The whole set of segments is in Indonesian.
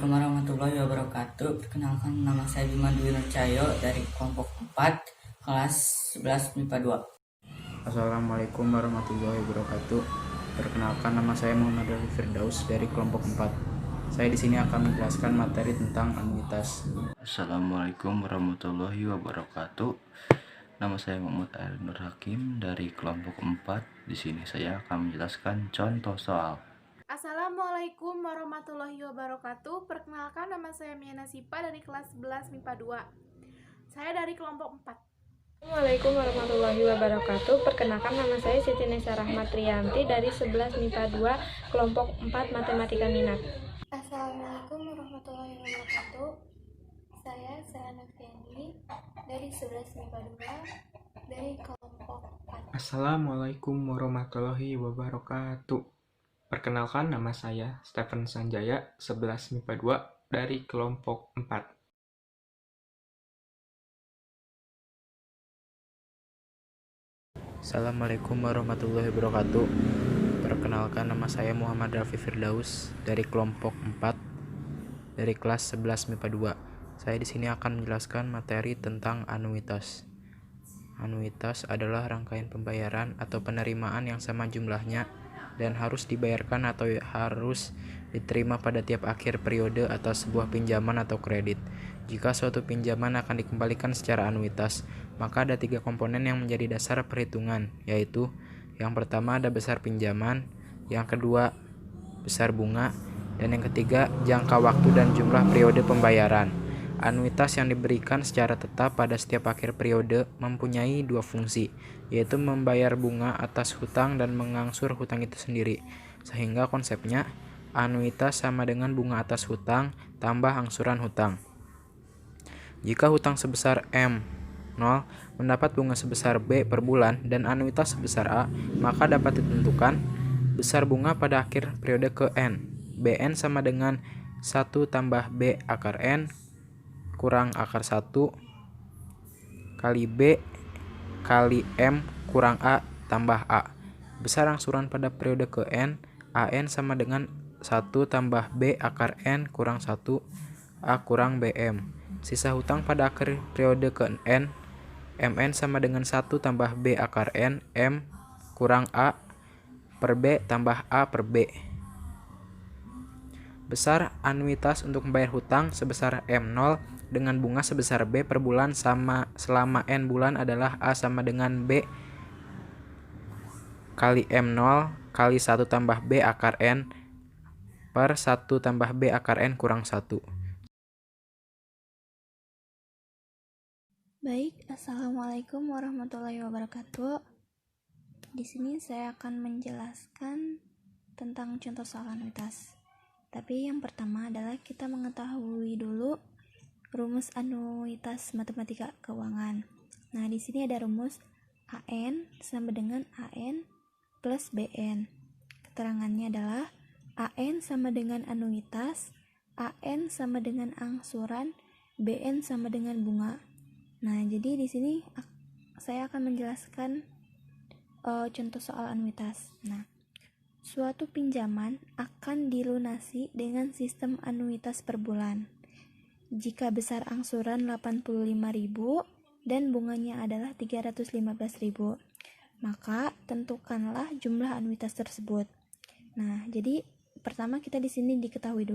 Assalamualaikum warahmatullahi wabarakatuh. Perkenalkan, nama saya Bima Dwi Nurcahyo dari kelompok 4 kelas 11 MIPA 2. Assalamualaikum warahmatullahi wabarakatuh. Perkenalkan, nama saya Muhammad Rafi Firdaus dari kelompok 4. Saya di sini akan menjelaskan materi tentang anuitas. Assalamualaikum warahmatullahi wabarakatuh. Nama saya Muhammad Air Nur Hakim dari kelompok 4. Di sini saya akan menjelaskan contoh soal. Assalamualaikum warahmatullahi wabarakatuh. Perkenalkan, nama saya Miana Sipa dari kelas 11 MIPA 2. Saya dari kelompok 4. Assalamualaikum warahmatullahi wabarakatuh. Perkenalkan, nama saya Siti Nesa Rahmatriyanti dari 11 MIPA 2, kelompok 4 Matematika Minat. Assalamualaikum warahmatullahi wabarakatuh. Saya Selana Fendi dari 11 MIPA 2 dari kelompok 4. Assalamualaikum warahmatullahi wabarakatuh. Perkenalkan, nama saya Stephen Sanjaya, 11 MIPA 2 dari kelompok 4. Assalamualaikum warahmatullahi wabarakatuh. Perkenalkan, nama saya Muhammad Rafi Firdaus dari kelompok 4 dari kelas 11 MIPA 2. Saya di sini akan menjelaskan materi tentang anuitas. Anuitas adalah rangkaian pembayaran atau penerimaan yang sama jumlahnya dan harus dibayarkan atau harus diterima pada tiap akhir periode atas sebuah pinjaman atau kredit. Jika suatu pinjaman akan dikembalikan secara anuitas, maka ada 3 komponen yang menjadi dasar perhitungan, yaitu yang pertama ada besar pinjaman, yang kedua besar bunga, dan yang ketiga jangka waktu dan jumlah periode pembayaran. Anuitas yang diberikan secara tetap pada setiap akhir periode mempunyai 2 fungsi, yaitu membayar bunga atas hutang dan mengangsur hutang itu sendiri. Sehingga konsepnya, anuitas sama dengan bunga atas hutang tambah angsuran hutang. Jika hutang sebesar M0 mendapat bunga sebesar B per bulan dan anuitas sebesar A, maka dapat ditentukan besar bunga pada akhir periode ke N. Bn sama dengan 1 tambah B akar N kurang akar 1 kali B kali M kurang A tambah A. Besar angsuran pada periode ke N, AN sama dengan 1 tambah B akar N kurang 1 A kurang BM. Sisa hutang pada akhir periode ke N, MN sama dengan 1 tambah B akar N, M kurang A per B tambah A per B. Besar anuitas untuk membayar hutang sebesar M0 dengan bunga sebesar B per bulan selama N bulan adalah A sama dengan B kali M0 kali 1 tambah B akar N per 1 tambah B akar N kurang 1. Baik, Assalamualaikum warahmatullahi wabarakatuh. Di sini saya akan menjelaskan tentang contoh soal anuitas. Tapi yang pertama adalah kita mengetahui dulu rumus anuitas matematika keuangan. Nah, di sini ada rumus AN sama dengan AN plus BN. Keterangannya adalah AN sama dengan anuitas, AN sama dengan angsuran, BN sama dengan bunga. Nah, jadi di sini saya akan menjelaskan contoh soal anuitas. Nah, suatu pinjaman akan dilunasi dengan sistem anuitas per bulan. Jika besar angsuran 85.000 dan bunganya adalah 315.000, maka tentukanlah jumlah anuitas tersebut. Nah, jadi pertama kita di sini diketahui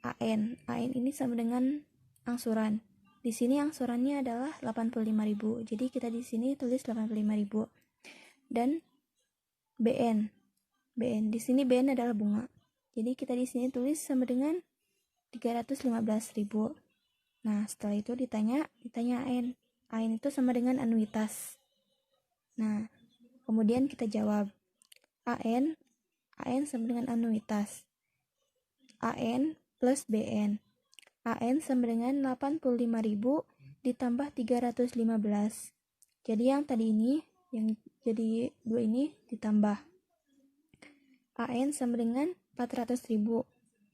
AN. AN ini sama dengan angsuran. Di sini angsurannya adalah 85.000. Jadi kita di sini tulis 85.000. Dan BN di sini BN adalah bunga. Jadi kita di sini tulis sama dengan 315.000. Nah, setelah itu ditanya AN. AN itu sama dengan anuitas. Nah, kemudian kita jawab AN sama dengan anuitas. AN plus BN. AN sama dengan 85.000 ditambah 315. Jadi yang tadi ini, yang jadi 2 ini ditambah. AN sama dengan 400.000.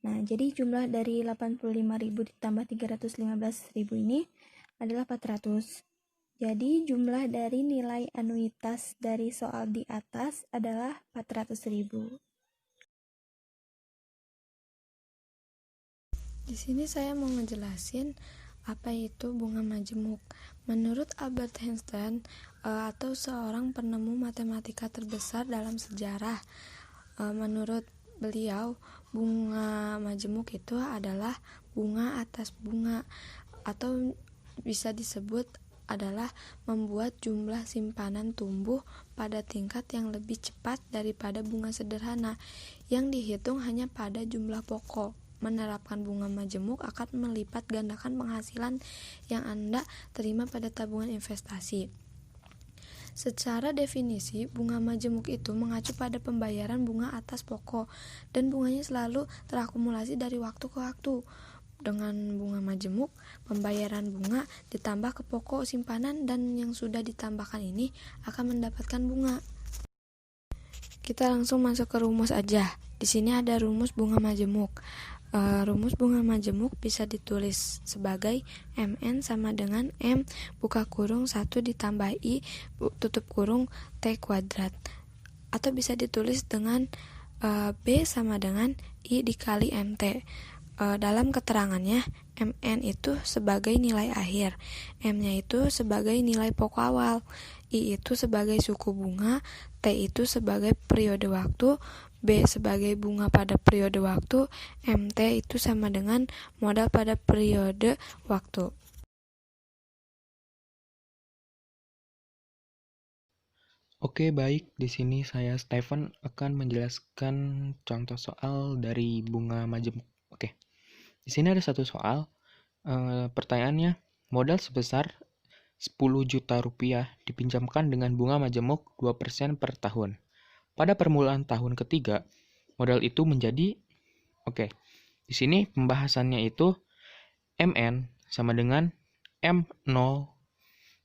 Nah, jadi jumlah dari 85.000 ditambah 315.000 ini adalah 400. Jadi jumlah dari nilai anuitas dari soal di atas adalah 400.000. Di sini saya mau ngejelasin apa itu bunga majemuk. Menurut Albert Einstein atau seorang penemu matematika terbesar dalam sejarah, menurut beliau bunga majemuk itu adalah bunga atas bunga, atau bisa disebut adalah membuat jumlah simpanan tumbuh pada tingkat yang lebih cepat daripada bunga sederhana yang dihitung hanya pada jumlah pokok. Menerapkan bunga majemuk akan melipat gandakan penghasilan yang Anda terima pada tabungan investasi. Secara definisi, bunga majemuk itu mengacu pada pembayaran bunga atas pokok, dan bunganya selalu terakumulasi dari waktu ke waktu. Dengan bunga majemuk, pembayaran bunga ditambah ke pokok simpanan, dan yang sudah ditambahkan ini akan mendapatkan bunga. Kita langsung masuk ke rumus aja. Di sini ada rumus bunga majemuk. Rumus bunga majemuk bisa ditulis sebagai Mn sama dengan M buka kurung 1 ditambah I tutup kurung T kuadrat, atau bisa ditulis dengan B sama dengan I dikali MT. Dalam keterangannya, Mn itu sebagai nilai akhir, M-nya itu sebagai nilai pokok awal, I itu sebagai suku bunga, T itu sebagai periode waktu, B sebagai bunga pada periode waktu, MT itu sama dengan modal pada periode waktu. Oke, baik. Di sini saya Stephen akan menjelaskan contoh soal dari bunga majemuk. Oke. Di sini ada satu soal. Pertanyaannya, modal sebesar 10 juta rupiah dipinjamkan dengan bunga majemuk 2% per tahun. Pada permulaan tahun ketiga, modal itu menjadi, di sini pembahasannya itu MN sama dengan M0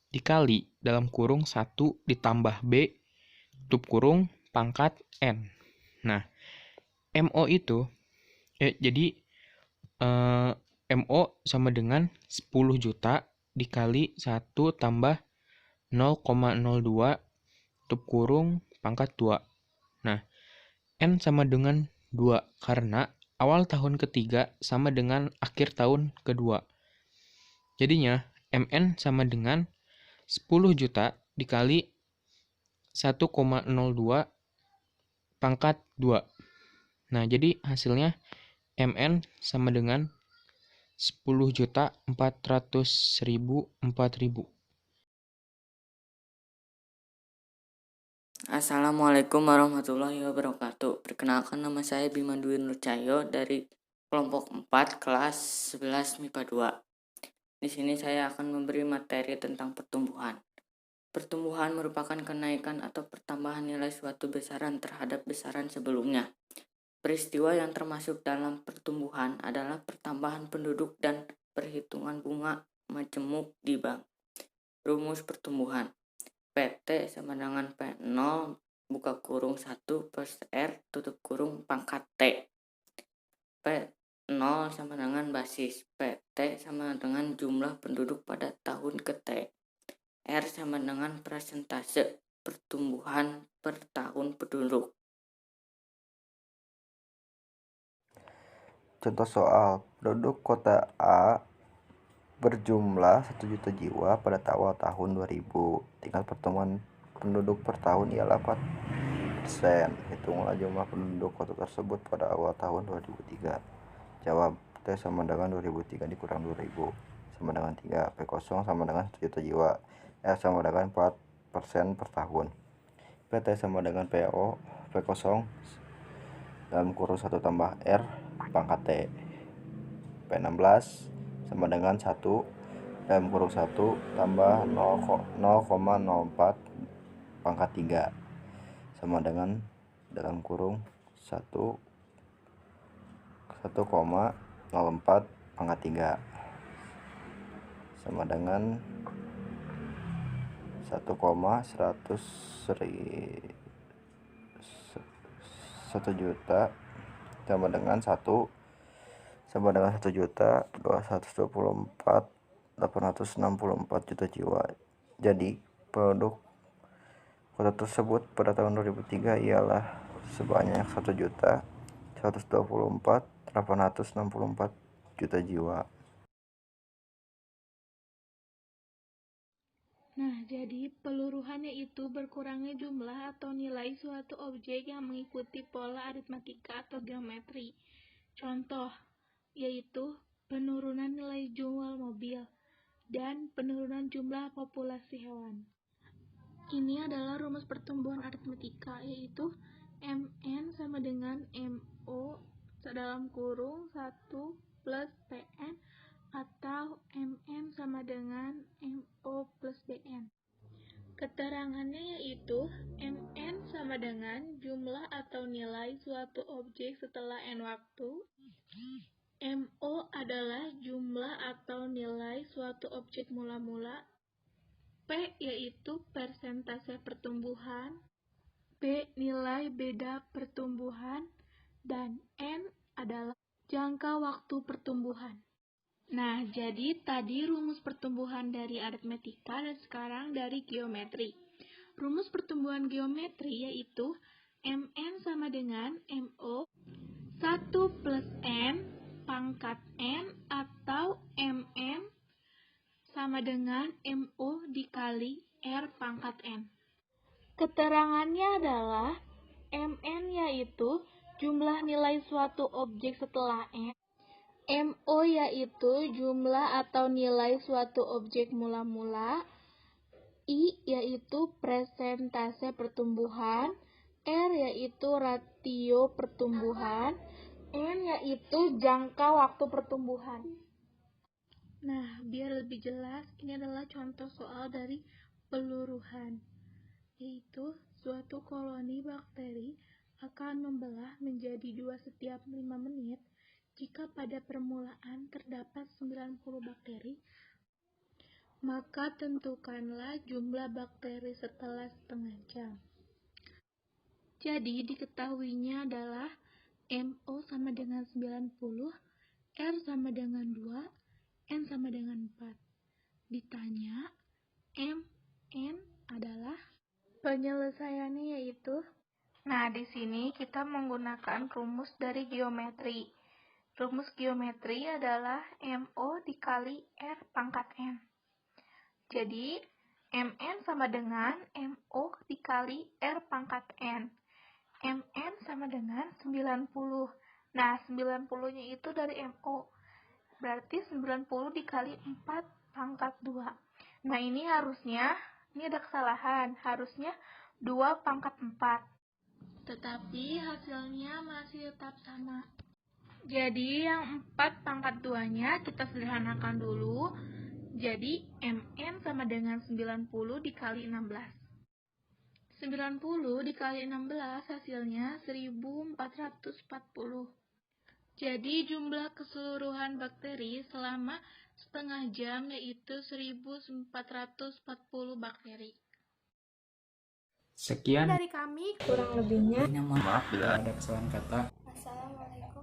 dikali dalam kurung 1 ditambah B tutup kurung pangkat N. Nah, MO itu, MO sama dengan 10 juta dikali 1 tambah 0,02 tutup kurung pangkat 2. Nah, N sama dengan 2 karena awal tahun ketiga sama dengan akhir tahun kedua. Jadinya, MN sama dengan 10 juta dikali 1,02 pangkat 2. Nah, jadi hasilnya MN sama dengan 10.400.000. Assalamualaikum warahmatullahi wabarakatuh. Perkenalkan, nama saya Bima Dwi Nur Cahyo dari kelompok 4 kelas 11 MIPA 2. Di sini saya akan memberi materi tentang pertumbuhan. Pertumbuhan merupakan kenaikan atau pertambahan nilai suatu besaran terhadap besaran sebelumnya. Peristiwa yang termasuk dalam pertumbuhan adalah pertambahan penduduk dan perhitungan bunga majemuk di bank. Rumus pertumbuhan. PT sama dengan P0 buka kurung 1 plus R tutup kurung pangkat T. P0 sama dengan basis, PT sama dengan jumlah penduduk pada tahun ke T. R sama dengan persentase pertumbuhan per tahun penduduk. Contoh soal, penduduk kota A berjumlah 1 juta jiwa pada awal tahun 2000. Tingkat pertumbuhan penduduk per tahun ialah 4%. Hitunglah jumlah penduduk kota tersebut pada awal tahun 2003. Jawab, T sama dengan 2003 dikurang 2000 sama dengan 3. P0 sama dengan 1 juta jiwa. R sama dengan 4% per tahun. PT sama dengan PO P0 dalam kurung 1 tambah R pangkat T. P16 sama dengan 1 dalam kurung 1 tambah 0,04 pangkat 3 sama dengan dalam kurung 1,04 pangkat 3 sama dengan 1 juta sama dengan 1 juta 224.864 juta jiwa. Jadi penduduk kota tersebut pada tahun 2003 ialah sebanyak 1.124.864 juta jiwa. Nah, jadi peluruhan yaitu berkurangnya jumlah atau nilai suatu objek yang mengikuti pola aritmatika atau geometri. Contoh, yaitu penurunan nilai jual mobil dan penurunan jumlah populasi hewan. Ini adalah rumus pertumbuhan aritmatika, yaitu MN sama dengan MO dalam kurung 1 plus PN atau MN sama dengan MO plus BN. Keterangannya yaitu MN sama dengan jumlah atau nilai suatu objek setelah N waktu. MO adalah jumlah atau nilai suatu objek mula-mula. P yaitu persentase pertumbuhan. B nilai beda pertumbuhan. Dan N adalah jangka waktu pertumbuhan. Nah, jadi tadi rumus pertumbuhan dari aritmatika dan sekarang dari geometri. Rumus pertumbuhan geometri yaitu MN sama dengan MO 1 plus N pangkat N atau MN sama dengan MO dikali R pangkat N. Keterangannya adalah MN yaitu jumlah nilai suatu objek setelah N. MO yaitu jumlah atau nilai suatu objek mula-mula. I yaitu persentase pertumbuhan. R yaitu rasio pertumbuhan. N yaitu jangka waktu pertumbuhan. Nah, biar lebih jelas, ini adalah contoh soal dari peluruhan. Yaitu suatu koloni bakteri akan membelah menjadi 2 setiap 5 menit. Jika pada permulaan terdapat 90 bakteri, maka tentukanlah jumlah bakteri setelah setengah jam. Jadi diketahuinya adalah MO sama dengan 90, R sama dengan 2, N sama dengan 4. Ditanya, MN adalah penyelesaiannya yaitu. Nah, di sini kita menggunakan rumus dari geometri. Rumus geometri adalah MO dikali R pangkat N. Jadi, MN sama dengan MO dikali R pangkat N. MN sama dengan 90. Nah, 90-nya itu dari MO. Berarti 90 dikali 4 pangkat 2. Nah, ini ada kesalahan. Harusnya 2 pangkat 4. Tetapi hasilnya masih tetap sama. Jadi yang 4 pangkat 2-nya kita sederhanakan dulu. Jadi MN sama dengan 90 dikali 16. 90 dikali 16 hasilnya 1440. Jadi jumlah keseluruhan bakteri selama setengah jam yaitu 1440 bakteri. Sekian Dari kami, Kurang lebihnya, maaf bila ada kesalahan kata. Assalamualaikum